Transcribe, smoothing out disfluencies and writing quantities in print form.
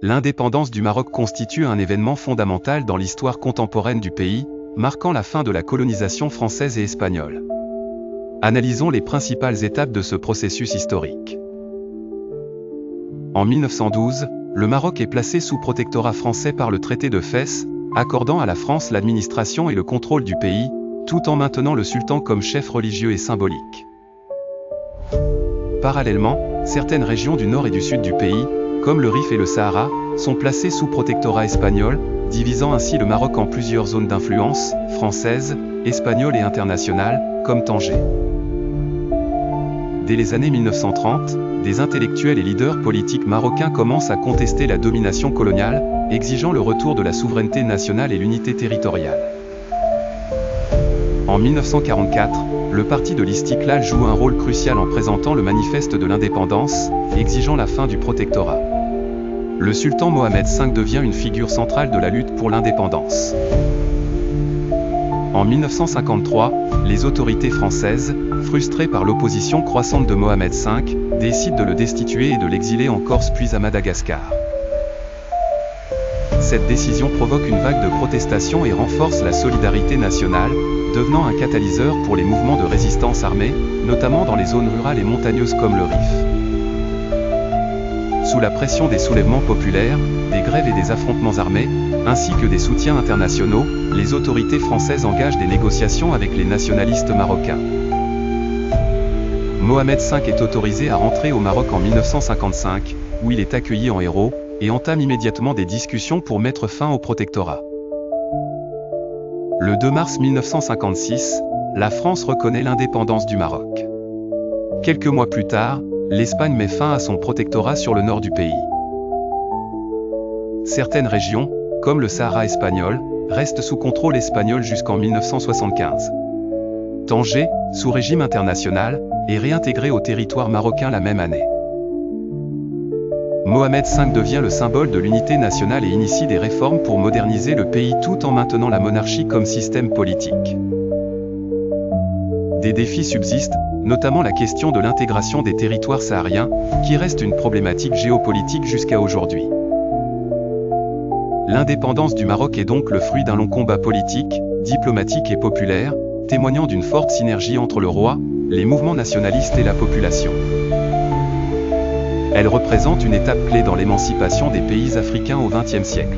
L'indépendance du Maroc constitue un événement fondamental dans l'histoire contemporaine du pays, marquant la fin de la colonisation française et espagnole. Analysons les principales étapes de ce processus historique. En 1912, le Maroc est placé sous protectorat français par le traité de Fès, accordant à la France l'administration et le contrôle du pays, tout en maintenant le sultan comme chef religieux et symbolique. Parallèlement, certaines régions du nord et du sud du pays, comme le Rif et le Sahara, sont placées sous protectorat espagnol, divisant ainsi le Maroc en plusieurs zones d'influence, française, espagnole et internationale, comme Tanger. Dès les années 1930, des intellectuels et leaders politiques marocains commencent à contester la domination coloniale, exigeant le retour de la souveraineté nationale et l'unité territoriale. En 1944, le parti de l'Istiqlal joue un rôle crucial en présentant le manifeste de l'indépendance, exigeant la fin du protectorat. Le sultan Mohamed V devient une figure centrale de la lutte pour l'indépendance. En 1953, les autorités françaises, frustrées par l'opposition croissante de Mohamed V, décident de le destituer et de l'exiler en Corse puis à Madagascar. Cette décision provoque une vague de protestations et renforce la solidarité nationale, devenant un catalyseur pour les mouvements de résistance armée, notamment dans les zones rurales et montagneuses comme le Rif. Sous la pression des soulèvements populaires, des grèves et des affrontements armés, ainsi que des soutiens internationaux, les autorités françaises engagent des négociations avec les nationalistes marocains. Mohamed V est autorisé à rentrer au Maroc en 1955, où il est accueilli en héros, et entame immédiatement des discussions pour mettre fin au protectorat. Le 2 mars 1956, la France reconnaît l'indépendance du Maroc. Quelques mois plus tard, l'Espagne met fin à son protectorat sur le nord du pays. Certaines régions, comme le Sahara espagnol, restent sous contrôle espagnol jusqu'en 1975. Tanger, sous régime international, est réintégré au territoire marocain la même année. Mohamed V devient le symbole de l'unité nationale et initie des réformes pour moderniser le pays tout en maintenant la monarchie comme système politique. Des défis subsistent, notamment la question de l'intégration des territoires sahariens, qui reste une problématique géopolitique jusqu'à aujourd'hui. L'indépendance du Maroc est donc le fruit d'un long combat politique, diplomatique et populaire, témoignant d'une forte synergie entre le roi, les mouvements nationalistes et la population. Elle représente une étape clé dans l'émancipation des pays africains au XXe siècle.